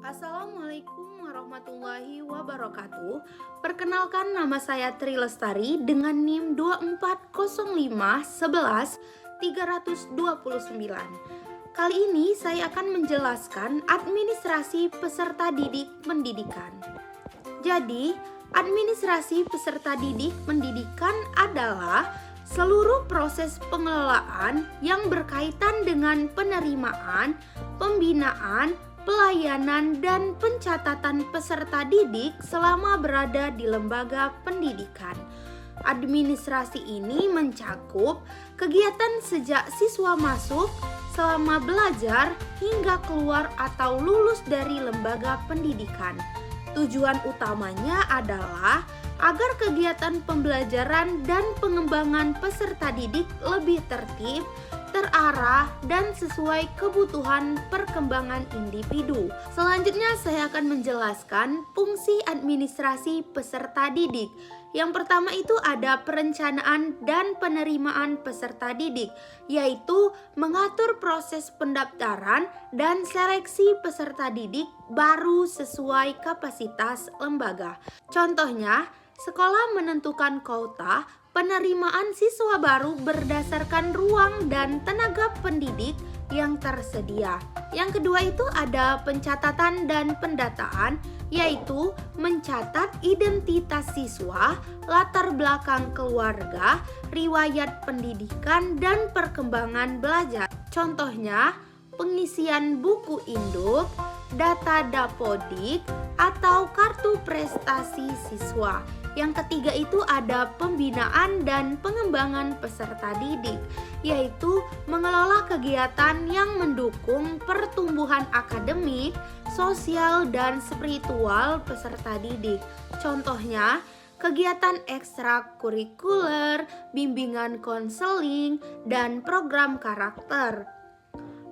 Assalamualaikum warahmatullahi wabarakatuh. Perkenalkan, nama saya Tri Lestari dengan NIM 240511329. Kali ini saya akan menjelaskan administrasi peserta didik pendidikan. Jadi, administrasi peserta didik pendidikan adalah seluruh proses pengelolaan yang berkaitan dengan penerimaan, pembinaan, pelayanan, dan pencatatan peserta didik selama berada di lembaga pendidikan. Administrasi ini mencakup kegiatan sejak siswa masuk, selama belajar, hingga keluar atau lulus dari lembaga pendidikan. Tujuan utamanya adalah agar kegiatan pembelajaran dan pengembangan peserta didik lebih tertib, terarah, dan sesuai kebutuhan perkembangan individu. Selanjutnya saya akan menjelaskan fungsi administrasi peserta didik. Yang pertama itu ada perencanaan dan penerimaan peserta didik, yaitu mengatur proses pendaftaran dan seleksi peserta didik baru sesuai kapasitas lembaga. Contohnya, sekolah menentukan kuota penerimaan siswa baru berdasarkan ruang dan tenaga pendidik yang tersedia. Yang kedua itu ada pencatatan dan pendataan, yaitu mencatat identitas siswa, latar belakang keluarga, riwayat pendidikan, dan perkembangan belajar. Contohnya, pengisian buku induk, data Dapodik, atau kartu prestasi siswa. Yang ketiga itu ada pembinaan dan pengembangan peserta didik, yaitu mengelola kegiatan yang mendukung pertumbuhan akademik, sosial, dan spiritual peserta didik. Contohnya, kegiatan ekstrakurikuler, bimbingan konseling, dan program karakter.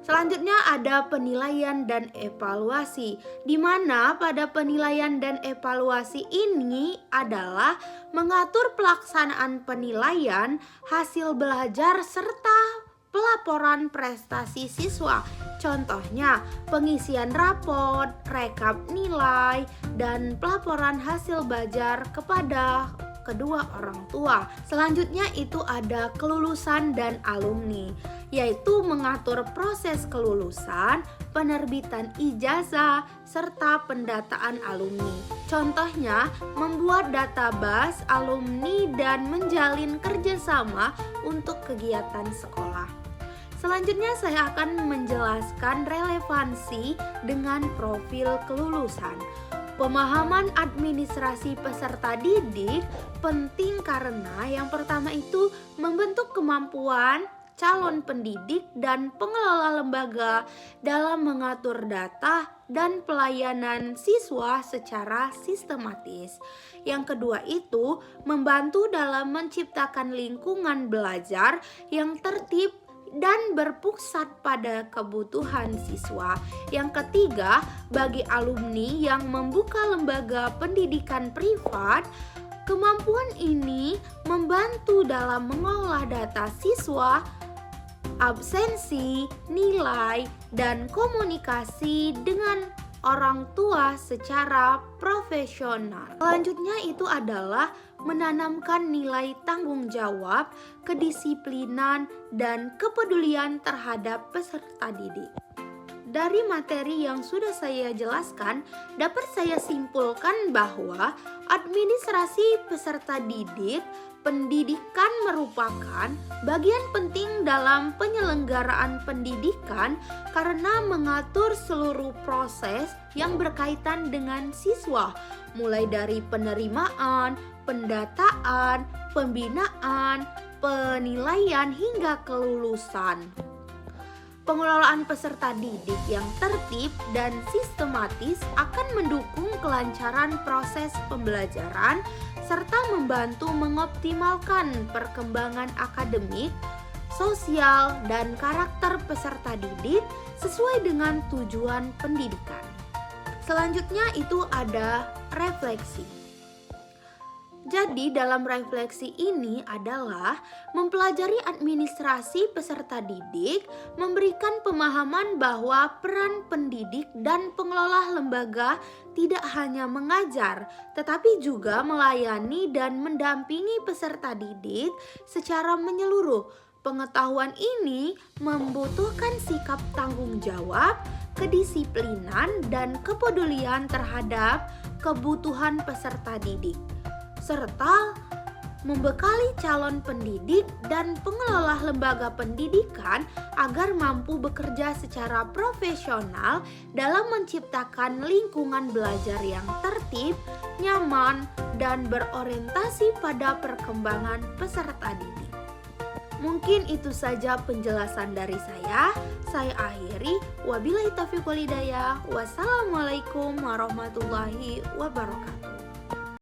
Selanjutnya ada penilaian dan evaluasi, di mana pada penilaian dan evaluasi ini adalah mengatur pelaksanaan penilaian, hasil belajar, serta pelaporan prestasi siswa. Contohnya, pengisian rapor, rekap nilai, dan pelaporan hasil belajar kepada kedua orang tua. Selanjutnya itu ada kelulusan dan alumni, yaitu mengatur proses kelulusan, penerbitan ijazah, serta pendataan alumni. Contohnya, membuat database alumni dan menjalin kerjasama untuk kegiatan sekolah. Selanjutnya saya akan menjelaskan relevansi dengan profil kelulusan. Pemahaman administrasi peserta didik penting karena yang pertama itu membentuk kemampuan calon pendidik dan pengelola lembaga dalam mengatur data dan pelayanan siswa secara sistematis. Yang kedua itu membantu dalam menciptakan lingkungan belajar yang tertib dan berpusat pada kebutuhan siswa. Yang ketiga, bagi alumni yang membuka lembaga pendidikan privat, kemampuan ini membantu dalam mengolah data siswa, absensi, nilai, dan komunikasi dengan orang tua secara profesional. Selanjutnya itu adalah menanamkan nilai tanggung jawab, kedisiplinan, dan kepedulian terhadap peserta didik. Dari materi yang sudah saya jelaskan, dapat saya simpulkan bahwa administrasi peserta didik pendidikan merupakan bagian penting dalam penyelenggaraan pendidikan karena mengatur seluruh proses yang berkaitan dengan siswa, mulai dari penerimaan, pendataan, pembinaan, penilaian, hingga kelulusan. Pengelolaan peserta didik yang tertib dan sistematis akan mendukung kelancaran proses pembelajaran serta membantu mengoptimalkan perkembangan akademik, sosial, dan karakter peserta didik sesuai dengan tujuan pendidikan. Selanjutnya itu ada refleksi. Jadi dalam refleksi ini adalah mempelajari administrasi peserta didik, memberikan pemahaman bahwa peran pendidik dan pengelola lembaga tidak hanya mengajar, tetapi juga melayani dan mendampingi peserta didik secara menyeluruh. Pengetahuan ini membutuhkan sikap tanggung jawab, kedisiplinan, dan kepedulian terhadap kebutuhan peserta didik, serta membekali calon pendidik dan pengelola lembaga pendidikan agar mampu bekerja secara profesional dalam menciptakan lingkungan belajar yang tertib, nyaman, dan berorientasi pada perkembangan peserta didik. Mungkin itu saja penjelasan dari saya. Saya akhiri. Wabillahi taufiq wal hidayah. Wassalamualaikum warahmatullahi wabarakatuh.